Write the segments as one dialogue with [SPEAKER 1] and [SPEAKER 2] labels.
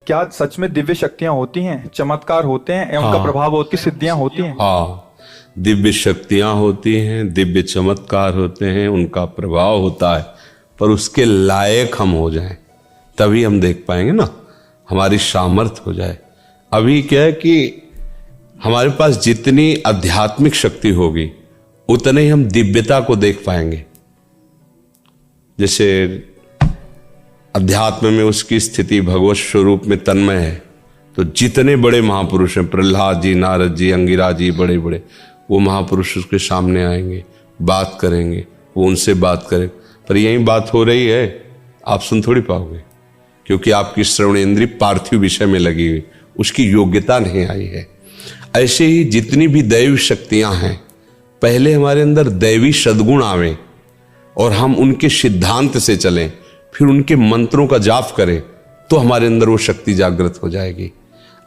[SPEAKER 1] क्या सच में दिव्य शक्तियां होती हैं, चमत्कार होते हैं, एवं उनका प्रभाव होती, सिद्धियां होती हैं?
[SPEAKER 2] हाँ, दिव्य शक्तियां होती हैं, दिव्य चमत्कार होते हैं, उनका प्रभाव होता है, पर उसके लायक हम हो जाएं तभी हम देख पाएंगे ना, हमारी सामर्थ्य हो जाए। अभी क्या है कि हमारे पास जितनी आध्यात्मिक शक्ति होगी उतने ही हम दिव्यता को देख पाएंगे। जैसे अध्यात्म में उसकी स्थिति भगवत स्वरूप में तन्मय है, तो जितने बड़े महापुरुष हैं, प्रहलाद जी, नारद जी, अंगिरा जी, बड़े बड़े, वो महापुरुष उसके सामने आएंगे, बात करेंगे, वो उनसे बात करें। पर यही बात हो रही है, आप सुन थोड़ी पाओगे, क्योंकि आपकी श्रवण इंद्री पार्थिव विषय में लगी हुई, उसकी योग्यता नहीं आई है। ऐसे ही जितनी भी दैवी शक्तियां हैं, पहले हमारे अंदर दैवी सद्गुण आवे और हम उनके सिद्धांत से चलें, फिर उनके मंत्रों का जाप करें, तो हमारे अंदर वो शक्ति जागृत हो जाएगी।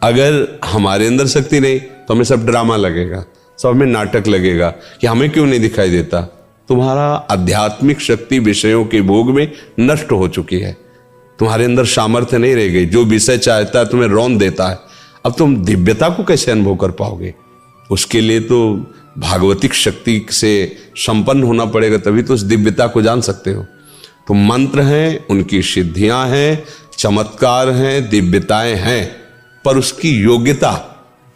[SPEAKER 2] अगर हमारे अंदर शक्ति नहीं तो हमें सब ड्रामा लगेगा, सब हमें नाटक लगेगा कि हमें क्यों नहीं दिखाई देता। तुम्हारा आध्यात्मिक शक्ति विषयों के भोग में नष्ट हो चुकी है, तुम्हारे अंदर सामर्थ्य नहीं रह गई। जो विषय चाहता है तुम्हें रौंद देता है। अब तुम दिव्यता को कैसे अनुभव कर पाओगे? उसके लिए तो भागवतिक शक्ति से संपन्न होना पड़ेगा, तभी तो उस दिव्यता को जान सकते हो। तो मंत्र हैं, उनकी सिद्धियां हैं, चमत्कार हैं, दिव्यताएं हैं, पर उसकी योग्यता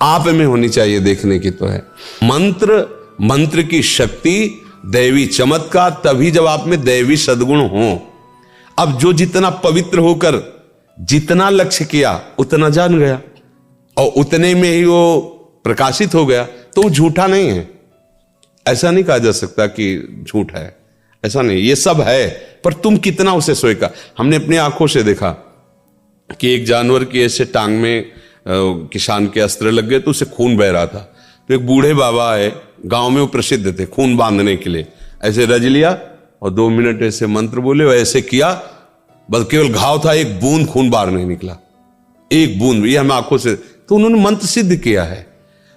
[SPEAKER 2] आप में होनी चाहिए, देखने की तो है। मंत्र की शक्ति, दैवी चमत्कार तभी जब आप में दैवी सद्गुण हो। अब जो जितना पवित्र होकर जितना लक्ष्य किया उतना जान गया और उतने में ही वो प्रकाशित हो गया, तो वो झूठा नहीं है। ऐसा नहीं कहा जा सकता कि झूठ है, ऐसा नहीं, ये सब है, पर तुम कितना उसे स्वीकार। हमने अपनी आंखों से देखा कि एक जानवर की ऐसे टांग में किसान के अस्त्र लग गए तो उसे खून बह रहा था। तो एक बूढ़े बाबा है, गांव में वो प्रसिद्ध थे खून बांधने के लिए, ऐसे रज लिया और 2 मिनट ऐसे मंत्र बोले और ऐसे किया, बस केवल घाव था, एक बूंद खून बाहर नहीं निकला, एक बूंद। ये हम आंखों से, तो उन्होंने मंत्र सिद्ध किया है।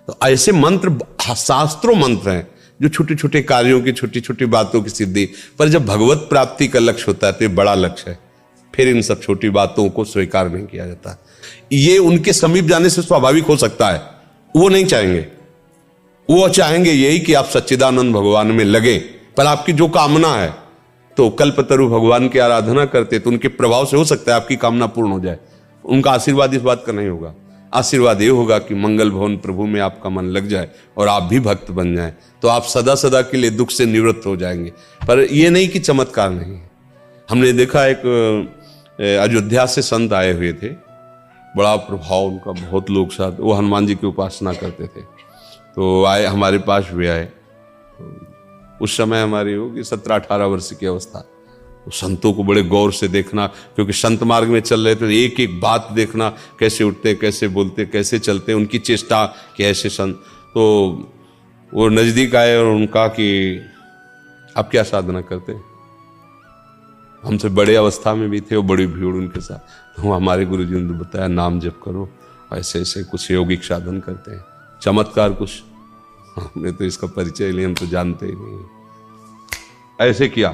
[SPEAKER 2] तो ऐसे मंत्र शास्त्रों मंत्र हैं जो छोटे छोटे कार्यों की, छोटी छोटी बातों की सिद्धि। पर जब भगवत प्राप्ति का लक्ष्य होता है तो ये बड़ा लक्ष्य है, फिर इन सब छोटी बातों को स्वीकार नहीं किया जाता। ये उनके समीप जाने से स्वाभाविक हो सकता है, वो नहीं चाहेंगे। वो चाहेंगे यही कि आप सच्चिदानंद भगवान में लगे। पर आपकी जो कामना है, तो कल्पतरु भगवान की आराधना करते तो उनके प्रभाव से हो सकता है आपकी कामना पूर्ण हो जाए। उनका आशीर्वाद इस बात का नहीं होगा। आशीर्वाद ये होगा कि मंगल भवन प्रभु में आपका मन लग जाए और आप भी भक्त बन जाएं, तो आप सदा सदा के लिए दुख से निवृत्त हो जाएंगे। पर ये नहीं कि चमत्कार नहीं है। हमने देखा एक अयोध्या से संत आए हुए थे, बड़ा प्रभाव उनका, बहुत लोग साथ, वो हनुमान जी की उपासना करते थे। तो आए, हमारे पास भी आए। उस समय हमारी होगी 17-18 वर्ष की अवस्था। तो संतों को बड़े गौर से देखना, क्योंकि संत मार्ग में चल रहे थे, एक एक बात देखना, कैसे उठते, कैसे बोलते, कैसे चलते, उनकी चेष्टा कि ऐसे संत। तो वो नजदीक आए और उनका कि आप क्या साधना करते? हमसे बड़े अवस्था में भी थे और बड़ी भीड़ उनके साथ। तो हमारे गुरु जी ने बताया नाम जप करो, ऐसे ऐसे कुछ यौगिक साधन करते हैं, चमत्कार कुछ। हमने तो इसका परिचय लिया, हम तो जानते ही नहीं। ऐसे किया,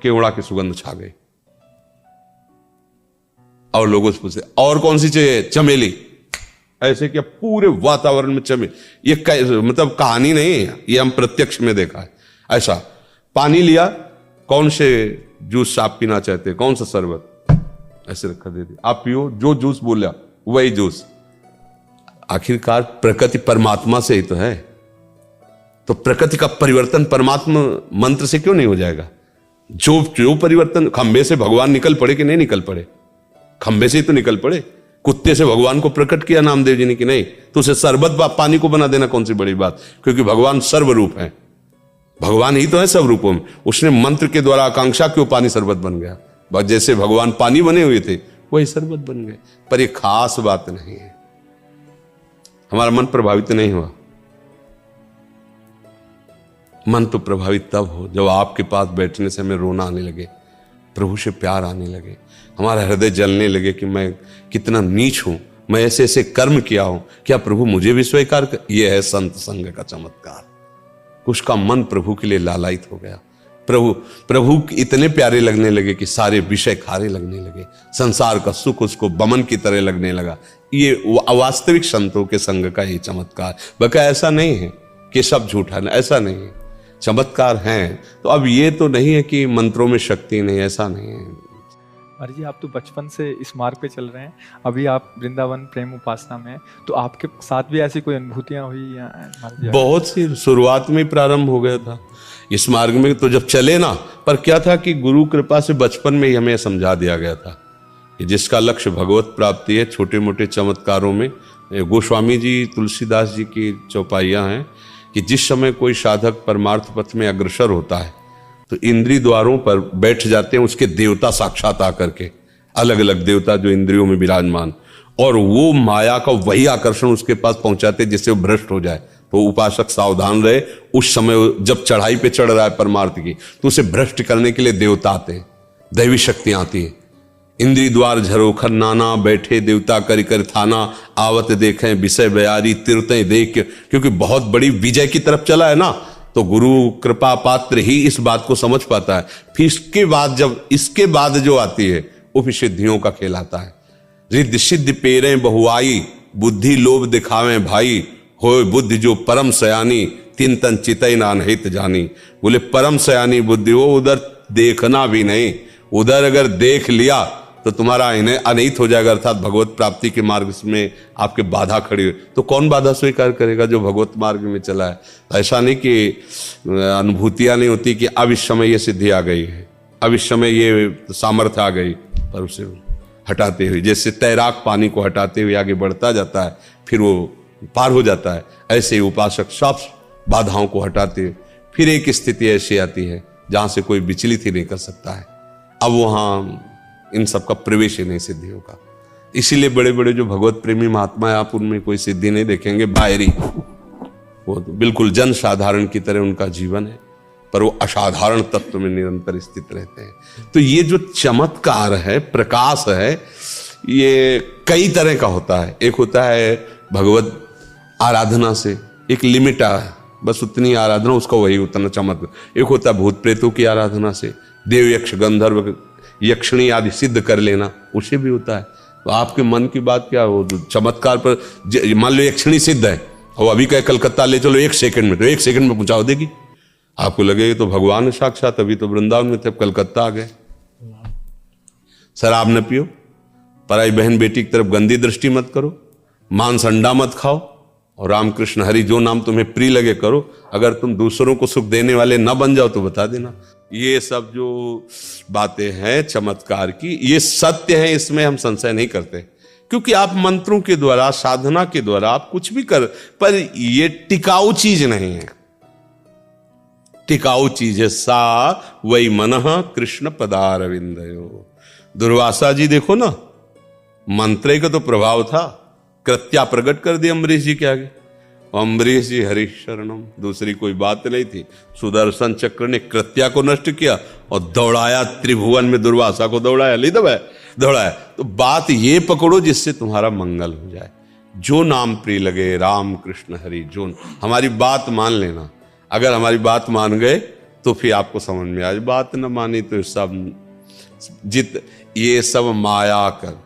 [SPEAKER 2] केवड़ा की सुगंध छा गई। और लोगों से पूछते और कौन सी चाहिए? चमेली। ऐसे किया, पूरे वातावरण में चमेली। ये मतलब कहानी नहीं है, ये हम प्रत्यक्ष में देखा है। ऐसा पानी लिया, कौन से जूस आप पीना चाहते हैं, कौन सा शरबत, ऐसे रखा दे दिया, आप पियो, जो जूस बोला वही जूस। आखिरकार प्रकृति परमात्मा से ही तो है, तो प्रकृति का परिवर्तन परमात्मा मंत्र से क्यों नहीं हो जाएगा? जो परिवर्तन, खंबे से भगवान निकल पड़े कि नहीं निकल पड़े? खंबे से ही तो निकल पड़े। कुत्ते से भगवान को प्रकट किया नामदेव जी ने कि नहीं, तो उसे शरबत पानी को बना देना कौन सी बड़ी बात? क्योंकि भगवान सर्वरूप है, भगवान ही तो है सब रूपों में। उसने मंत्र के द्वारा आकांक्षा क्यों पानी शरबत बन गया। बस जैसे भगवान पानी बने हुए थे वही शरबत बन गए। पर यह खास बात नहीं है, हमारा मन प्रभावित नहीं हुआ। मन तो प्रभावित तब हो जब आपके पास बैठने से हमें रोना आने लगे, प्रभु से प्यार आने लगे, हमारा हृदय जलने लगे कि मैं कितना नीच हूं, मैं ऐसे ऐसे कर्म किया हूं, क्या प्रभु मुझे भी स्वीकार कर? यह है संत संग का चमत्कार। उसका मन प्रभु के लिए लालायित हो गया, प्रभु इतने प्यारे लगने लगे कि सारे विषय खारे लगने लगे, संसार का सुख उसको बमन की तरह लगने लगा। ये अवास्तविक संतों के संग का ये चमत्कार। बका ऐसा नहीं है कि सब झूठा है, ऐसा नहीं है, चमत्कार हैं। तो अब ये तो नहीं है कि मंत्रों में शक्ति नहीं, ऐसा नहीं है।
[SPEAKER 1] महाराज जी, आप तो बचपन से इस मार्ग पे चल रहे हैं, अभी आप वृंदावन प्रेम उपासना में हैं, तो आपके साथ भी ऐसी कोई अनुभूतियां हुई या महाराज जी?
[SPEAKER 2] बहुत सी, शुरुआत में ही प्रारंभ हो गया था इस मार्ग में। तो जब चले ना, पर क्या था कि गुरु कृपा से बचपन में ही हमें समझा दिया गया था कि जिसका लक्ष्य भगवत प्राप्ति है, छोटे मोटे चमत्कारों में गोस्वामी जी, तुलसीदास जी की चौपाइयाँ हैं कि जिस समय कोई साधक परमार्थ पथ में अग्रसर होता है तो इंद्रिय द्वारों पर बैठ जाते हैं उसके देवता साक्षात आकर के, अलग अलग देवता जो इंद्रियों में विराजमान, और वो माया का वही आकर्षण उसके पास पहुंचाते जिससे वो भ्रष्ट हो जाए। तो उपासक सावधान रहे, उस समय जब चढ़ाई पे चढ़ रहा है परमार्थ की, तो उसे भ्रष्ट करने के लिए देवता आते हैं, दैवी शक्तियां आती हैं। इंद्रिय द्वार झरोखर नाना, बैठे देवता करि कर थाना, आवत देखें विषय बयारी तीर्थें देख, क्योंकि बहुत बड़ी विजय की तरफ चला है ना, तो गुरु कृपा पात्र ही इस बात को समझ पाता है। फिर इसके बाद जो आती है वो फिर सिद्धियों का खेल आता है। रिद्धि सिद्धि पेरे बहुआई, बुद्धि लोभ दिखावे भाई, होए बुद्धि जो परम सयानी, तीन तन चितई नानहित जानी। बोले परम सयानी बुद्धि हो, उधर देखना भी नहीं, उधर अगर देख लिया तो तुम्हारा इन्हें अनहित हो जाएगा, अर्थात भगवत प्राप्ति के मार्ग में आपके बाधा खड़ी हो। तो कौन बाधा स्वीकार करेगा जो भगवत मार्ग में चला है? ऐसा नहीं कि अनुभूतियां नहीं होती कि अब इस समय ये सिद्धि आ गई है, अब इस समय ये सामर्थ्य आ गई, पर उसे हटाते हुए, जैसे तैराक पानी को हटाते हुए आगे बढ़ता जाता है, फिर वो पार हो जाता है, ऐसे ही उपासक सब बाधाओं को हटाते हुए फिर एक स्थिति ऐसी आती है जहां से कोई विचलित ही नहीं कर सकता है। अब वहां इन सब का प्रवेश ही नहीं सिद्धियों का। इसीलिए बड़े बड़े जो भगवत प्रेमी महात्मा है, आप उनमें कोई सिद्धि नहीं देखेंगे, बाहरी, वो तो बिल्कुल जन साधारण की तरह उनका जीवन है, पर वो असाधारण तत्व में निरंतर स्थित रहते हैं। तो ये जो चमत्कार है, प्रकाश है, ये कई तरह का होता है। एक होता है भगवत आराधना से, एक लिमिट है, बस उतनी आराधना, उसका वही उतना चमत्कार। एक होता है भूत प्रेतों की आराधना से, देव यक्ष गंधर्व यक्षिणी आदि सिद्ध कर लेना, उसे भी होता है। तो आपके मन की बात क्या हो, चमत्कार पर मान लो यक्षिणी सिद्ध है और अभी कहे कलकत्ता ले चलो 1 सेकंड में, तो 1 सेकंड में पहुंचा देगी, आपको लगेगा तो भगवान है साक्षात। अभी तो वृंदावन में थे, कलकत्ता आ गए। शराब न पियो, पराई बहन बेटी की तरफ गंदी दृष्टि मत करो, मांस अंडा मत खाओ, और रामकृष्ण हरि जो नाम तुम्हें प्रिय लगे करो। अगर तुम दूसरों को सुख देने वाले न बन जाओ तो बता देना। ये सब जो बातें हैं चमत्कार की, ये सत्य है, इसमें हम संशय नहीं करते, क्योंकि आप मंत्रों के द्वारा, साधना के द्वारा आप कुछ भी कर, पर ये टिकाऊ चीज नहीं है। टिकाऊ चीज है सा वही मनः कृष्ण पदारविंदयो। दुर्वासा जी देखो ना, मंत्र का तो प्रभाव था, कृत्या प्रकट कर दी अम्बरीश जी के आगे। अम्बरीश जी हरीश शरणम, दूसरी कोई बात नहीं थी। सुदर्शन चक्र ने कृत्या को नष्ट किया और दौड़ाया त्रिभुवन में, दुर्वासा को दौड़ाया, ले दौड़ाया। तो बात ये पकड़ो जिससे तुम्हारा मंगल हो जाए। जो नाम प्रिय लगे, राम कृष्ण हरि, जो हमारी बात मान लेना। अगर हमारी बात मान गए तो फिर आपको समझ में आए, बात न मानी तो सब ये सब माया कर,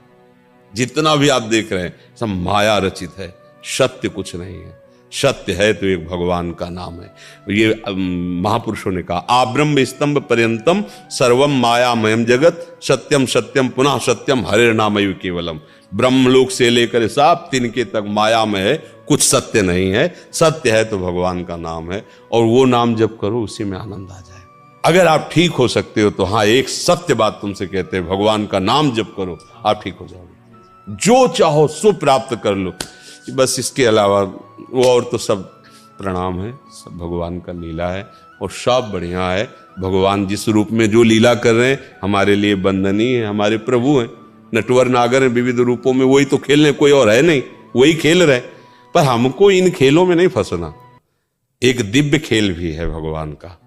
[SPEAKER 2] जितना भी आप देख रहे हैं सब माया रचित है, सत्य कुछ नहीं है। सत्य है तो एक भगवान का नाम है। ये महापुरुषों ने कहा, आब्रह्म स्तंभ पर्यंतम सर्वम मायामयम जगत, सत्यम सत्यम पुनः सत्यम हरे नामयु केवलम। ब्रह्मलोक से लेकर साप तिनके तक माया में है, कुछ सत्य नहीं है। सत्य है तो भगवान का नाम है, और वो नाम जप करो, उसी में आनंद आ जाए। अगर आप ठीक हो सकते हो तो हाँ, एक सत्य बात तुमसे कहते हैं, भगवान का नाम जप करो, आप ठीक हो जाओगे। जो चाहो सो प्राप्त कर लो, बस इसके अलावा वो और तो सब प्रणाम है, सब भगवान का लीला है, और सब बढ़िया है। भगवान जिस रूप में जो लीला कर रहे हैं हमारे लिए वंदनीय है। हमारे प्रभु हैं, नटवर नागर हैं विविध रूपों में, वही तो खेल रहे, कोई और है नहीं, वही खेल रहे। पर हमको इन खेलों में नहीं फंसना, एक दिव्य खेल भी है भगवान का,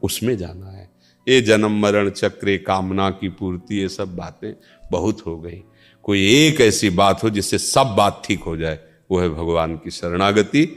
[SPEAKER 2] उसमें जाना है। ये जन्म मरण चक्र, कामना की पूर्ति, ये सब बातें बहुत हो गई। कोई एक ऐसी बात हो जिससे सब बात ठीक हो जाए, वो है भगवान की शरणागति।